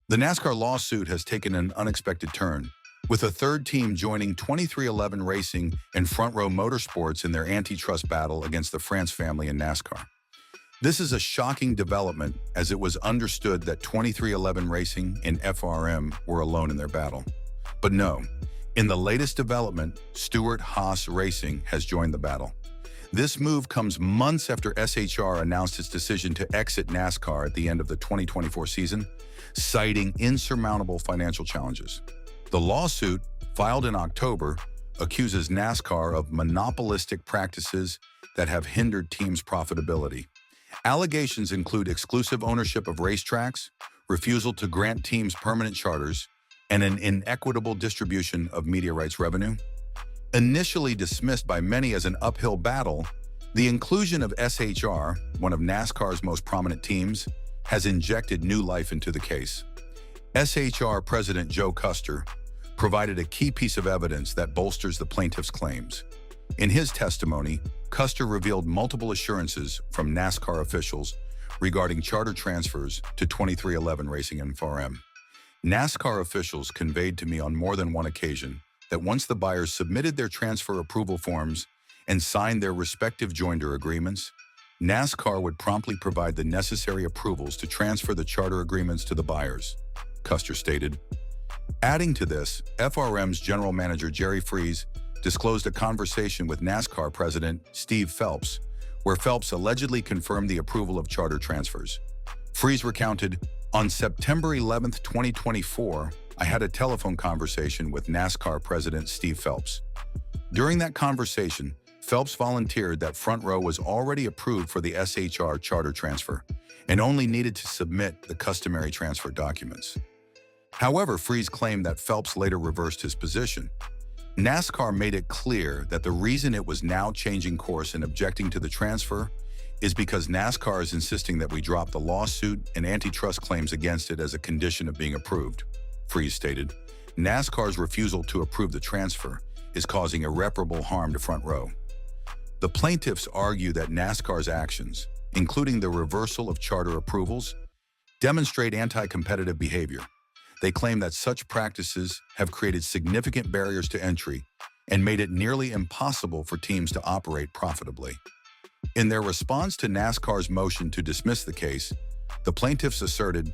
The NASCAR lawsuit has taken an unexpected turn, with a third team joining 2311 Racing and Front Row Motorsports in their antitrust battle against the France family in NASCAR. This is a shocking development, as it was understood that 2311 Racing and FRM were alone in their battle. But no, in the latest development, Stewart-Haas Racing has joined the battle. This move comes months after SHR announced its decision to exit NASCAR at the end of the 2024 season, citing insurmountable financial challenges. The lawsuit, filed in October, accuses NASCAR of monopolistic practices that have hindered teams' profitability. Allegations include exclusive ownership of racetracks, refusal to grant teams permanent charters, and an inequitable distribution of media rights revenue. Initially dismissed by many as an uphill battle, the inclusion of SHR, one of NASCAR's most prominent teams, has injected new life into the case. SHR President Joe Custer provided a key piece of evidence that bolsters the plaintiff's claims. In his testimony, Custer revealed multiple assurances from NASCAR officials regarding charter transfers to 2311 Racing and FRM. NASCAR officials conveyed to me on more than one occasion that once the buyers submitted their transfer approval forms and signed their respective joinder agreements, NASCAR would promptly provide the necessary approvals to transfer the charter agreements to the buyers, Custer stated. Adding to this, FRM's general manager Jerry Freese disclosed a conversation with NASCAR president Steve Phelps, where Phelps allegedly confirmed the approval of charter transfers. Freese recounted, "On September 11, 2024, I had a telephone conversation with NASCAR president Steve Phelps. During that conversation, Phelps volunteered that Front Row was already approved for the SHR charter transfer and only needed to submit the customary transfer documents." However, Freese claimed that Phelps later reversed his position. NASCAR made it clear that the reason it was now changing course and objecting to the transfer is because NASCAR is insisting that we drop the lawsuit and antitrust claims against it as a condition of being approved, Freese stated. NASCAR's refusal to approve the transfer is causing irreparable harm to Front Row. The plaintiffs argue that NASCAR's actions, including the reversal of charter approvals, demonstrate anti-competitive behavior. They claim that such practices have created significant barriers to entry and made it nearly impossible for teams to operate profitably. In their response to NASCAR's motion to dismiss the case, the plaintiffs asserted,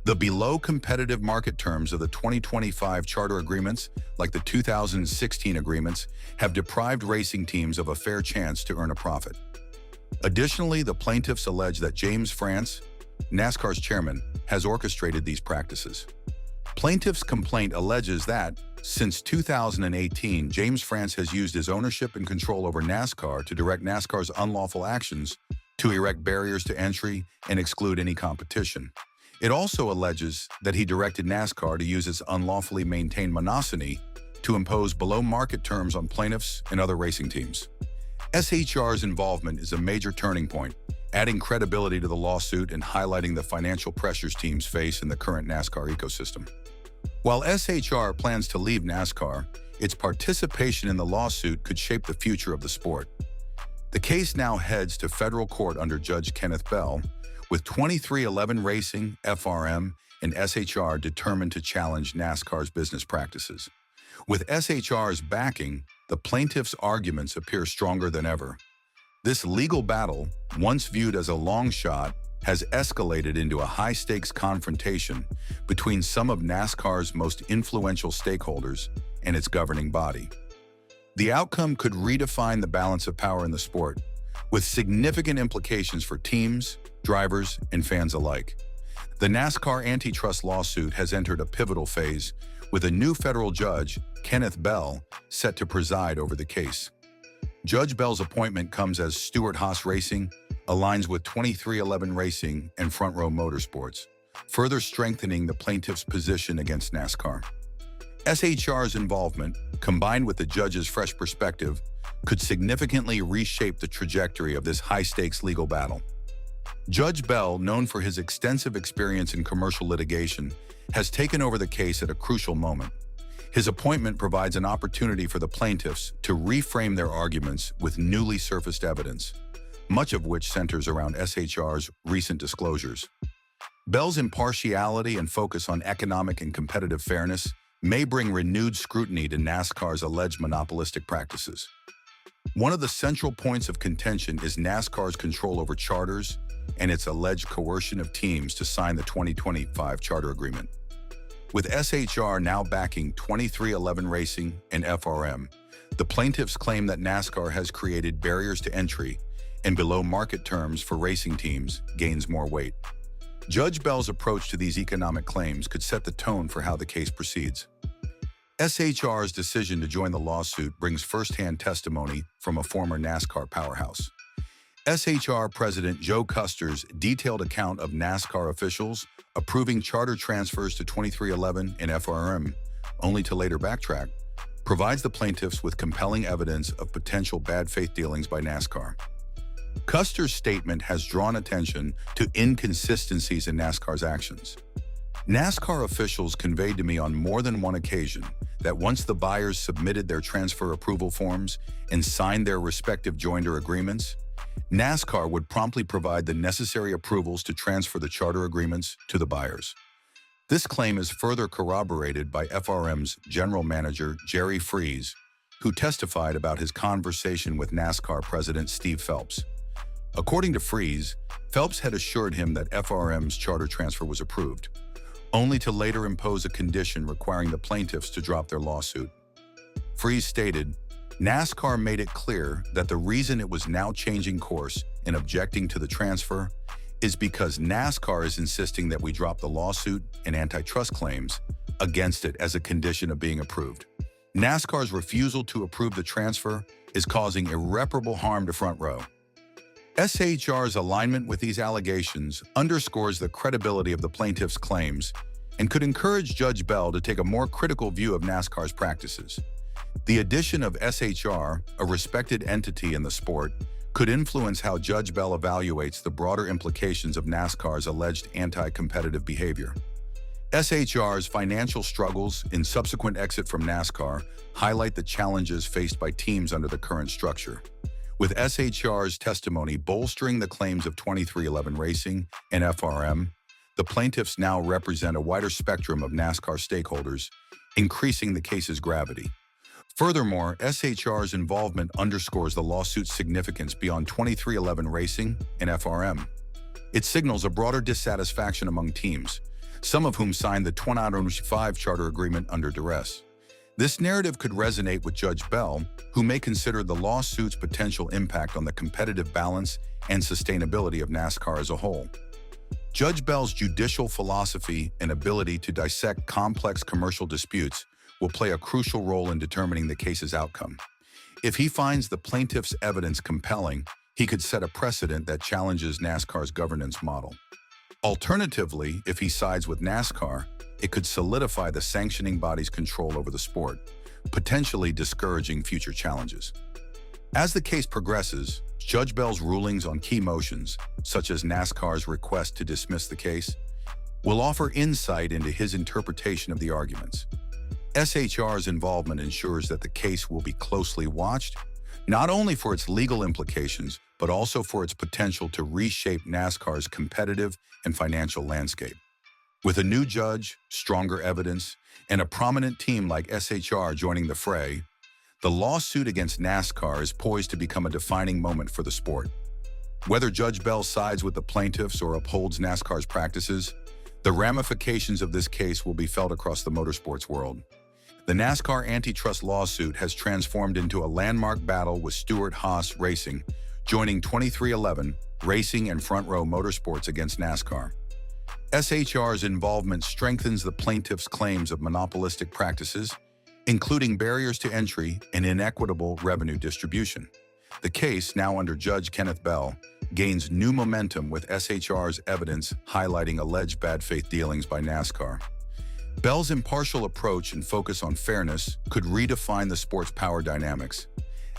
"The below-competitive market terms of the 2025 charter agreements, like the 2016 agreements, have deprived racing teams of a fair chance to earn a profit." Additionally, the plaintiffs allege that James France, NASCAR's chairman, has orchestrated these practices. Plaintiffs' complaint alleges that, since 2018, James France has used his ownership and control over NASCAR to direct NASCAR's unlawful actions, to erect barriers to entry and exclude any competition. It also alleges that he directed NASCAR to use its unlawfully maintained monopsony to impose below-market terms on plaintiffs and other racing teams. SHR's involvement is a major turning point, adding credibility to the lawsuit and highlighting the financial pressures teams face in the current NASCAR ecosystem. While SHR plans to leave NASCAR, its participation in the lawsuit could shape the future of the sport. The case now heads to federal court under Judge Kenneth Bell, with 2311 Racing, FRM, and SHR determined to challenge NASCAR's business practices. With SHR's backing, the plaintiffs' arguments appear stronger than ever. This legal battle, once viewed as a long shot, has escalated into a high-stakes confrontation between some of NASCAR's most influential stakeholders and its governing body. The outcome could redefine the balance of power in the sport, with significant implications for teams, drivers, and fans alike. The NASCAR antitrust lawsuit has entered a pivotal phase, with a new federal judge, Kenneth Bell, set to preside over the case. Judge Bell's appointment comes as Stewart-Haas Racing aligns with 2311 Racing and Front Row Motorsports, further strengthening the plaintiff's position against NASCAR. SHR's involvement, combined with the judge's fresh perspective, could significantly reshape the trajectory of this high-stakes legal battle. Judge Bell, known for his extensive experience in commercial litigation, has taken over the case at a crucial moment. His appointment provides an opportunity for the plaintiffs to reframe their arguments with newly surfaced evidence, much of which centers around SHR's recent disclosures. Bell's impartiality and focus on economic and competitive fairness may bring renewed scrutiny to NASCAR's alleged monopolistic practices. One of the central points of contention is NASCAR's control over charters and its alleged coercion of teams to sign the 2025 charter agreement. With SHR now backing 2311 Racing and FRM, the plaintiffs claim that NASCAR has created barriers to entry and below-market terms for racing teams gains more weight. Judge Bell's approach to these economic claims could set the tone for how the case proceeds. SHR's decision to join the lawsuit brings first-hand testimony from a former NASCAR powerhouse. SHR President Joe Custer's detailed account of NASCAR officials approving charter transfers to 2311 and FRM, only to later backtrack, provides the plaintiffs with compelling evidence of potential bad faith dealings by NASCAR. Custer's statement has drawn attention to inconsistencies in NASCAR's actions. NASCAR officials conveyed to me on more than one occasion that once the buyers submitted their transfer approval forms and signed their respective joinder agreements, NASCAR would promptly provide the necessary approvals to transfer the charter agreements to the buyers. This claim is further corroborated by FRM's general manager, Jerry Freese, who testified about his conversation with NASCAR President Steve Phelps. According to Freese, Phelps had assured him that FRM's charter transfer was approved, only to later impose a condition requiring the plaintiffs to drop their lawsuit. Freese stated, NASCAR made it clear that the reason it was now changing course and objecting to the transfer is because NASCAR is insisting that we drop the lawsuit and antitrust claims against it as a condition of being approved. NASCAR's refusal to approve the transfer is causing irreparable harm to Front Row. SHR's alignment with these allegations underscores the credibility of the plaintiffs' claims and could encourage Judge Bell to take a more critical view of NASCAR's practices. The addition of SHR, a respected entity in the sport, could influence how Judge Bell evaluates the broader implications of NASCAR's alleged anti-competitive behavior. SHR's financial struggles in subsequent exit from NASCAR highlight the challenges faced by teams under the current structure. With SHR's testimony bolstering the claims of 2311 Racing and FRM, the plaintiffs now represent a wider spectrum of NASCAR stakeholders, increasing the case's gravity. Furthermore, SHR's involvement underscores the lawsuit's significance beyond 2311 Racing and FRM. It signals a broader dissatisfaction among teams, some of whom signed the 2025 charter agreement under duress. This narrative could resonate with Judge Bell, who may consider the lawsuit's potential impact on the competitive balance and sustainability of NASCAR as a whole. Judge Bell's judicial philosophy and ability to dissect complex commercial disputes will play a crucial role in determining the case's outcome. If he finds the plaintiff's evidence compelling, he could set a precedent that challenges NASCAR's governance model. Alternatively, if he sides with NASCAR, it could solidify the sanctioning body's control over the sport, potentially discouraging future challenges. As the case progresses, Judge Bell's rulings on key motions, such as NASCAR's request to dismiss the case, will offer insight into his interpretation of the arguments. SHR's involvement ensures that the case will be closely watched, not only for its legal implications, but also for its potential to reshape NASCAR's competitive and financial landscape. With a new judge, stronger evidence, and a prominent team like SHR joining the fray, the lawsuit against NASCAR is poised to become a defining moment for the sport. Whether Judge Bell sides with the plaintiffs or upholds NASCAR's practices, the ramifications of this case will be felt across the motorsports world. The NASCAR antitrust lawsuit has transformed into a landmark battle with Stewart-Haas Racing, joining 2311 Racing and Front Row Motorsports against NASCAR. SHR's involvement strengthens the plaintiffs' claims of monopolistic practices, including barriers to entry and inequitable revenue distribution. The case, now under Judge Kenneth Bell, gains new momentum with SHR's evidence highlighting alleged bad faith dealings by NASCAR. Bell's impartial approach and focus on fairness could redefine the sport's power dynamics.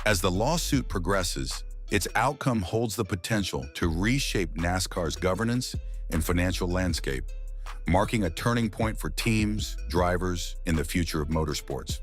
As the lawsuit progresses, its outcome holds the potential to reshape NASCAR's governance and financial landscape, marking a turning point for teams, drivers, in the future of motorsports.